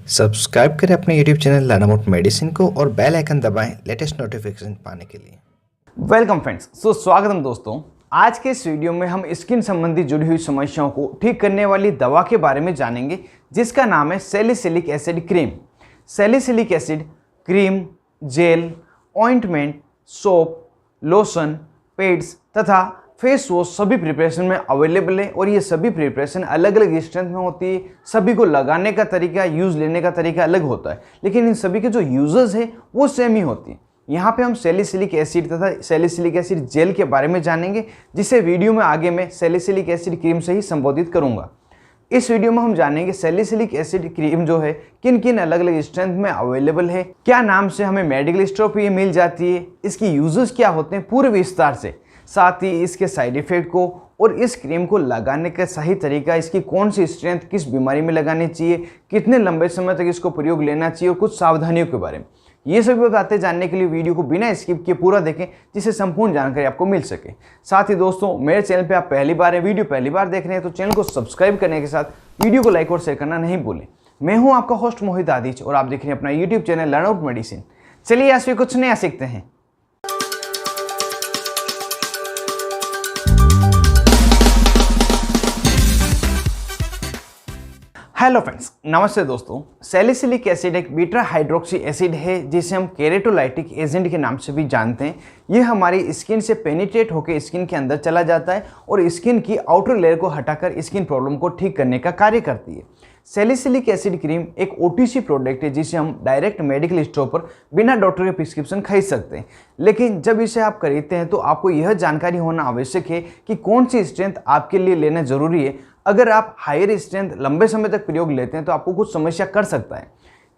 Subscribe करें अपने YouTube channel learn about medicine को और बेल आइकन दबाएं लेटेस्ट नोटिफिकेशन पाने के लिए। वेलकम फ्रेंड्स, स्वागतम दोस्तों। आज के इस वीडियो में हम स्किन संबंधी जुड़ी हुई समस्याओं को ठीक करने वाली दवा के बारे में जानेंगे, जिसका नाम है salicylic acid cream. Salicylic acid cream, gel, ointment, soap, lotion, pads तथा फेस वॉश सभी प्रिपरेशन में अवेलेबल है और ये सभी प्रिपरेशन अलग अलग स्ट्रेंथ में होती है। सभी को लगाने का तरीका, यूज़ लेने का तरीका अलग होता है, लेकिन इन सभी के जो यूजर्स है वो सेम ही होती है। यहाँ पे हम सैलिसिलिक एसिड तथा सैलिसिलिक एसिड जेल के बारे में जानेंगे, जिसे वीडियो में आगे मैं सैलिसिलिक एसिड क्रीम से ही संबोधित करूँगा। इस वीडियो में हम जानेंगे सैलिसिलिक एसिड क्रीम जो है किन किन अलग अलग स्ट्रेंथ में अवेलेबल है, क्या नाम से हमें मेडिकल स्टोर पर ये मिल जाती है, इसकी यूजर्स क्या होते हैं पूरे विस्तार से, साथ ही इसके साइड इफेक्ट को और इस क्रीम को लगाने का सही तरीका, इसकी कौन सी स्ट्रेंथ किस बीमारी में लगानी चाहिए, कितने लंबे समय तक इसको प्रयोग लेना चाहिए और कुछ सावधानियों के बारे में, ये सभी बातें जानने के लिए वीडियो को बिना स्किप किए पूरा देखें, जिससे संपूर्ण जानकारी आपको मिल सके। साथ ही दोस्तों, मेरे चैनल पे आप पहली बार है, वीडियो पहली बार देख रहे हैं तो चैनल को सब्सक्राइब करने के साथ वीडियो को लाइक और शेयर करना नहीं भूलें। मैं हूँ आपका होस्ट मोहित आदिच और आप देख रहे हैं अपना YouTube channel learn about medicine. चलिए आज भी कुछ नया सीखते हैं। हेलो फ्रेंड्स, नमस्ते दोस्तों। सैलिसिलिक एसिड एक बीटा हाइड्रोक्सी एसिड है, जिसे हम केरेटोलाइटिक एजेंट के नाम से भी जानते हैं। ये हमारी स्किन से पेनिट्रेट होकर स्किन के अंदर चला जाता है और स्किन की आउटर लेयर को हटाकर स्किन प्रॉब्लम को ठीक करने का कार्य करती है। सैलिसिलिक एसिड क्रीम एक ओटीसी प्रोडक्ट है, जिसे हम डायरेक्ट मेडिकल स्टोर पर बिना डॉक्टर के प्रिस्क्रिप्शन खरीद सकते हैं। लेकिन जब इसे आप खरीदते हैं तो आपको यह जानकारी होना आवश्यक है कि कौन सी स्ट्रेंथ आपके लिए लेना जरूरी है। अगर आप हायर स्ट्रेंथ लंबे समय तक प्रयोग लेते हैं तो आपको कुछ समस्या कर सकता है।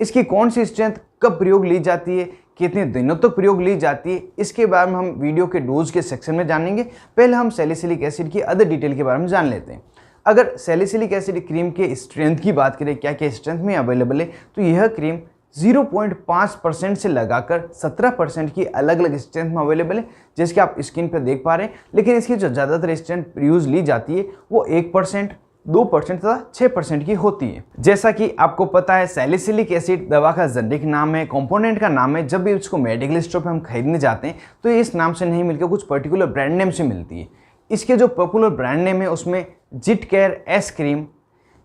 इसकी कौन सी स्ट्रेंथ कब प्रयोग ली जाती है, कितने दिनों तक प्रयोग ली जाती है, इसके बारे में हम वीडियो के डोज के सेक्शन में जानेंगे। पहले हम सैलिसिलिक एसिड की अदर डिटेल के बारे में जान लेते हैं। अगर सैलिसिलिक एसिड क्रीम के स्ट्रेंथ की बात करें, क्या क्या स्ट्रेंथ में अवेलेबल है, तो यह क्रीम 0.5% से लगाकर 17% की अलग अलग स्ट्रेंथ में अवेलेबल है, जिसके आप स्क्रीन पर देख पा रहे हैं। लेकिन इसकी जो ज़्यादातर स्ट्रेंथ यूज ली जाती है वो 1%, 2% तथा 6% की होती है। जैसा कि आपको पता है, सैलिसिलिक एसिड दवा का जेनेरिक नाम है, कंपोनेंट का नाम है। जब भी इसको मेडिकल स्टोर पर हम खरीदने जाते हैं तो ये इस नाम से नहीं मिलकर कुछ पर्टिकुलर ब्रांड नेम से मिलती है। इसके जो पॉपुलर ब्रांड नेम है उसमें Zit Care S cream,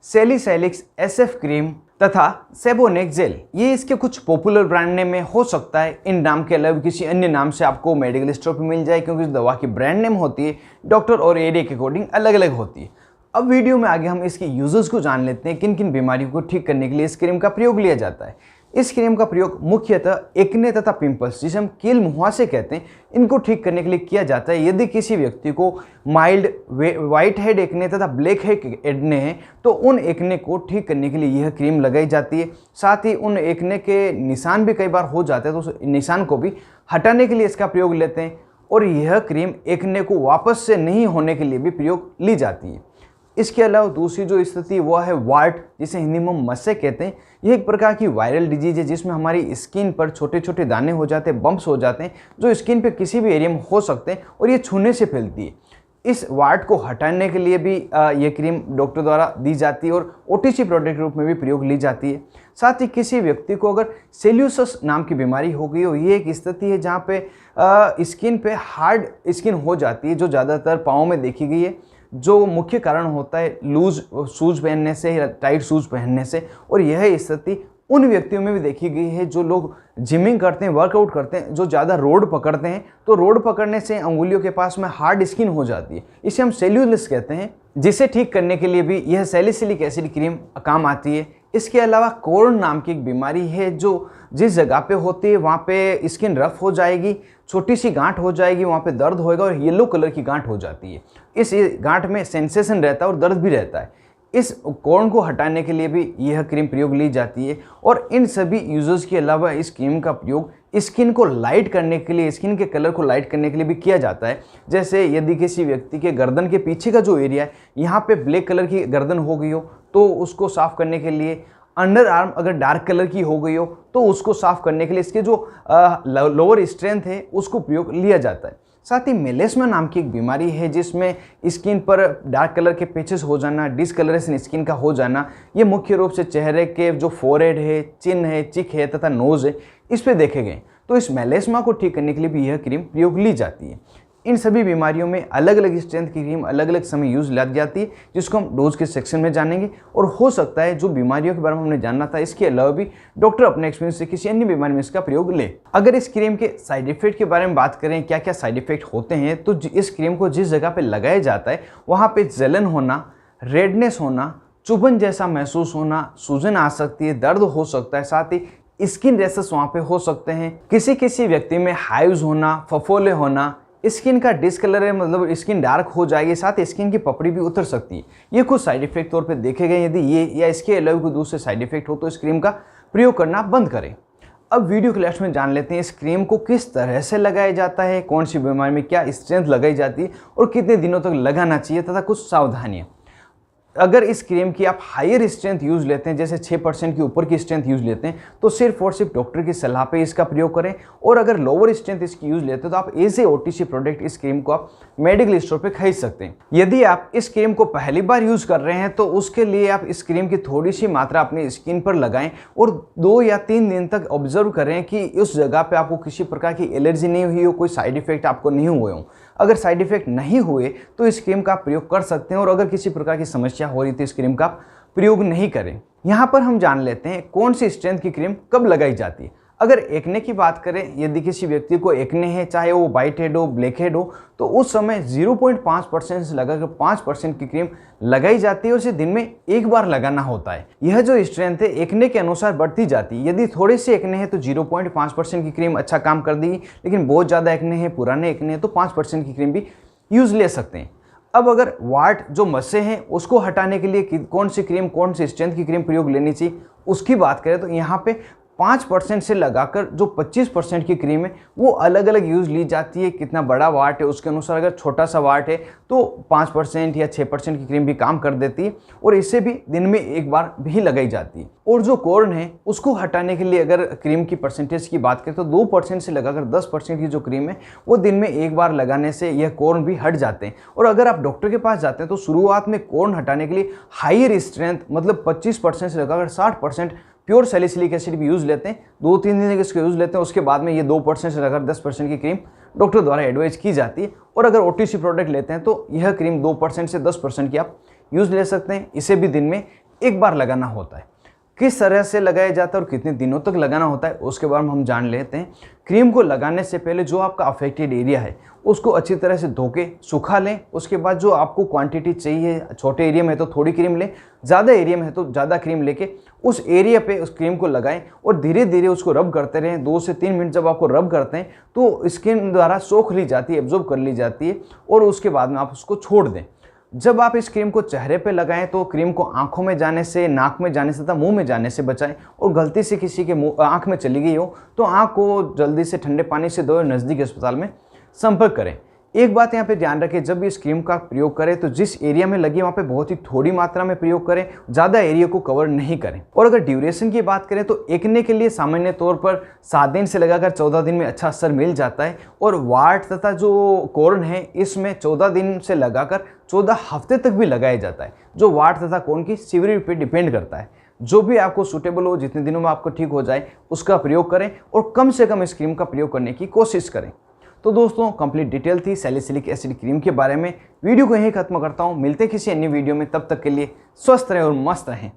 Salicylix SF cream तथा सेबोनेक जेल, ये इसके कुछ पॉपुलर ब्रांड नेम में हो सकता है। इन नाम के अलावा किसी अन्य नाम से आपको मेडिकल स्टोर पर मिल जाए, क्योंकि दवा की ब्रांड नेम होती है डॉक्टर और एरिया के अकॉर्डिंग अलग अलग होती है। अब वीडियो में आगे हम इसके यूजर्स को जान लेते हैं, किन किन बीमारियों को ठीक करने के लिए इस क्रीम का प्रयोग लिया जाता है। इस क्रीम का प्रयोग मुख्यतः एक्ने तथा पिंपल्स, जिसे हम कील मुहासे कहते हैं, इनको ठीक करने के लिए किया जाता है। यदि किसी व्यक्ति को माइल्ड व्हाइट हेड एक्ने तथा ब्लैक हेड एक्ने है तो उन एक्ने को ठीक करने के लिए यह क्रीम लगाई जाती है। साथ ही उन एक्ने के निशान भी कई बार हो जाते हैं तो उस निशान को भी हटाने के लिए इसका प्रयोग लेते हैं। और यह क्रीम एक्ने को वापस से नहीं होने के लिए भी प्रयोग ली जाती है। इसके अलावा दूसरी जो स्थिति वो है वार्ट, जिसे हिंदी में मस्से कहते हैं। यह एक प्रकार की वायरल डिजीज है, जिसमें हमारी स्किन पर छोटे छोटे दाने हो जाते हैं, बम्प्स हो जाते हैं, जो स्किन पे किसी भी एरिया में हो सकते हैं और ये छूने से फैलती है। इस वार्ट को हटाने के लिए भी ये क्रीम डॉक्टर द्वारा दी जाती है और ओटीसी प्रोडक्ट के रूप में भी प्रयोग ली जाती है। साथ ही किसी व्यक्ति को अगर सेल्यूलस नाम की बीमारी हो गई हो, ये एक स्थिति है जहाँ पे स्किन पे हार्ड स्किन हो जाती है, जो ज़्यादातर पाँव में देखी गई है। जो मुख्य कारण होता है लूज शूज़ पहनने से या टाइट शूज़ पहनने से, और यह स्थिति उन व्यक्तियों में भी देखी गई है जो लोग जिमिंग करते हैं, वर्कआउट करते हैं, जो ज़्यादा रोड पकड़ते हैं, तो रोड पकड़ने से अंगुलियों के पास में हार्ड स्किन हो जाती है। इसे हम सेल्यूलिस कहते हैं, जिसे ठीक करने के लिए भी यह सैलिसिलिक एसिड क्रीम काम आती है। इसके अलावा कोर्न नाम की एक बीमारी है, जो जिस जगह पे होती है वहाँ पे स्किन रफ हो जाएगी, छोटी सी गांठ हो जाएगी, वहाँ पे दर्द होएगा और येलो कलर की गांठ हो जाती है। इस गांठ में सेंसेशन रहता है और दर्द भी रहता है। इस कोर्न को हटाने के लिए भी यह क्रीम प्रयोग ली जाती है। और इन सभी यूजर्स के अलावा इस क्रीम का प्रयोग स्किन को लाइट करने के लिए, स्किन के कलर को लाइट करने के लिए भी किया जाता है। जैसे यदि किसी व्यक्ति के गर्दन के पीछे का जो एरिया है, यहाँ पे ब्लैक कलर की गर्दन हो गई हो तो उसको साफ करने के लिए, अंडर आर्म अगर डार्क कलर की हो गई हो तो उसको साफ करने के लिए इसके जो लोअर स्ट्रेंथ है उसको प्रयोग लिया जाता है। साथ ही मेलेस्मा नाम की एक बीमारी है जिसमें स्किन पर डार्क कलर के पैचेस हो जाना, डिसकलरेशन स्किन का हो जाना, ये मुख्य रूप से चेहरे के जो फोरहेड है, चिन है, चिक है तथा नोज है, इस पे देखे गए। तो इस मेलेस्मा को ठीक करने के लिए भी यह क्रीम प्रयोग ली जाती है। इन सभी बीमारियों में अलग अलग स्ट्रेंथ की क्रीम अलग अलग समय यूज ली जाती है, जिसको हम डोज के सेक्शन में जानेंगे। और हो सकता है जो बीमारियों के बारे में हमने जानना था, इसके अलावा भी डॉक्टर अपने एक्सपीरियंस से किसी अन्य बीमारी में इसका प्रयोग ले। अगर इस क्रीम के साइड इफेक्ट के बारे में बात करें, क्या क्या साइड इफेक्ट होते हैं, तो इस क्रीम को जिस जगह पे लगाया जाता है वहाँ पे जलन होना, रेडनेस होना, चुभन जैसा महसूस होना, सूजन आ सकती है, दर्द हो सकता है, साथ ही स्किन रैशेस वहाँ पे हो सकते हैं। किसी किसी व्यक्ति में हाइव्स होना, फफोले होना, स्किन का डिसकलर है, मतलब स्किन डार्क हो जाएगी, साथ ही स्किन की पपड़ी भी उतर सकती है। ये कुछ साइड इफेक्ट तौर पे देखे गए। यदि ये या इसके अलावा कोई दूसरे साइड इफेक्ट हो तो इस क्रीम का प्रयोग करना बंद करें। अब वीडियो के लास्ट में जान लेते हैं इस क्रीम को किस तरह से लगाया जाता है, कौन सी बीमारी में क्या स्ट्रेंथ लगाई जाती है और कितने दिनों तक लगाना चाहिए तथा कुछ सावधानियाँ। अगर इस क्रीम की आप हायर स्ट्रेंथ यूज़ लेते हैं, जैसे 6% के ऊपर की स्ट्रेंथ यूज़ लेते हैं, तो सिर्फ और सिर्फ डॉक्टर की सलाह पे इसका प्रयोग करें। और अगर लोअर स्ट्रेंथ इसकी यूज़ लेते हैं तो आप एज ए OTC प्रोडक्ट इस क्रीम को आप मेडिकल स्टोर पे खरीद सकते हैं। यदि आप इस क्रीम को पहली बार यूज़ कर रहे हैं तो उसके लिए आप इस क्रीम की थोड़ी सी मात्रा अपनी स्किन पर लगाएं और 2 या 3 दिन तक ऑब्जर्व करें कि उस जगह पे आपको किसी प्रकार की एलर्जी नहीं हुई हो, कोई साइड इफेक्ट आपको नहीं हुए हों। अगर साइड इफेक्ट नहीं हुए तो इस क्रीम का प्रयोग कर सकते हैं, और अगर किसी प्रकार की समस्या हो रही तो इस क्रीम का प्रयोग नहीं करें। यहाँ पर हम जान लेते हैं कौन सी स्ट्रेंथ की क्रीम कब लगाई जाती है। अगर एक्ने की बात करें, यदि किसी व्यक्ति को एक्ने है, चाहे वो वाइट हेड हो, ब्लैक हेड हो, तो उस समय 0.5% से लगाकर 5% की क्रीम लगाई जाती है और इसे दिन में एक बार लगाना होता है। यह जो स्ट्रेंथ है एक्ने के अनुसार बढ़ती जाती है। यदि थोड़े से एक्ने है तो 0.5% की क्रीम अच्छा काम कर देगी, लेकिन बहुत ज़्यादा एक्ने है, पुराने एक्ने है, तो 5% की क्रीम भी यूज़ ले सकते हैं। अब अगर वाट जो मस्से हैं उसको हटाने के लिए कौन सी क्रीम, कौन सी स्ट्रेंथ की क्रीम प्रयोग लेनी चाहिए, उसकी बात करें तो यहाँ पे 5% से लगाकर जो 25% की क्रीम है वो अलग अलग यूज़ ली जाती है। कितना बड़ा वाट है उसके अनुसार, अगर छोटा सा वाट है तो 5% या 6% की क्रीम भी काम कर देती है, और इसे भी दिन में एक बार भी लगाई जाती है। और जो कोर्न है उसको हटाने के लिए अगर क्रीम की परसेंटेज की बात करें तो 2% से लगाकर 10% की जो क्रीम है वो दिन में एक बार लगाने से यह कोर्न भी हट जाते हैं। और अगर आप डॉक्टर के पास जाते हैं तो शुरुआत में कोर्न हटाने के लिए हायर स्ट्रेंथ, मतलब 25% से लगाकर 60% प्योर सैलिसिलिक एसिड भी यूज़ लेते हैं। 2-3 दिन इसको यूज़ लेते हैं, उसके बाद में ये 2% से लगाकर 10% की क्रीम डॉक्टर द्वारा एडवाइज की जाती है। और अगर OTC प्रोडक्ट लेते हैं तो यह क्रीम 2% से 10% की आप यूज़ ले सकते हैं। इसे भी दिन में एक बार लगाना होता है। किस तरह से लगाया जाता है और कितने दिनों तक लगाना होता है उसके बारे में हम जान लेते हैं। क्रीम को लगाने से पहले जो आपका अफेक्टेड एरिया है उसको अच्छी तरह से धो के सुखा लें। उसके बाद जो आपको क्वांटिटी चाहिए, छोटे एरिया में है तो थोड़ी क्रीम लें, ज़्यादा एरिया में है तो ज़्यादा क्रीम लेके उस एरिया पे उस क्रीम को लगाएं और धीरे धीरे उसको रब करते रहें। 2 से 3 मिनट जब आपको रब करते हैं तो स्किन द्वारा सोख ली जाती है, एब्जॉर्ब कर ली जाती है, और उसके बाद में आप उसको छोड़ दें। जब आप इस क्रीम को चेहरे पे लगाएं तो क्रीम को आंखों में जाने से, नाक में जाने से तथा मुंह में जाने से बचाएं। और गलती से किसी के आंख में चली गई हो तो आंख को जल्दी से ठंडे पानी से धोएं, नज़दीकी अस्पताल में संपर्क करें। एक बात यहाँ पे ध्यान रखें, जब इस क्रीम का प्रयोग करें तो जिस एरिया में लगी वहाँ पे बहुत ही थोड़ी मात्रा में प्रयोग करें, ज़्यादा एरिया को कवर नहीं करें। और अगर ड्यूरेशन की बात करें तो एक्ने के लिए सामान्य तौर पर 7 दिन से लगाकर 14 दिन में अच्छा असर मिल जाता है। और वाट तथा जो कोर्न है इसमें 14 दिन से लगाकर 14 हफ्ते तक भी लगाया जाता है। जो वाट तथा कोर्न की सीवियरिटी पे डिपेंड करता है। जो भी आपको सूटेबल हो, जितने दिनों में आपको ठीक हो जाए उसका प्रयोग करें और कम से कम इस क्रीम का प्रयोग करने की कोशिश करें। तो दोस्तों कंप्लीट डिटेल थी सैलिसिलिक एसिड क्रीम के बारे में। वीडियो को यहीं खत्म करता हूँ, मिलते किसी अन्य वीडियो में, तब तक के लिए स्वस्थ रहें और मस्त रहें।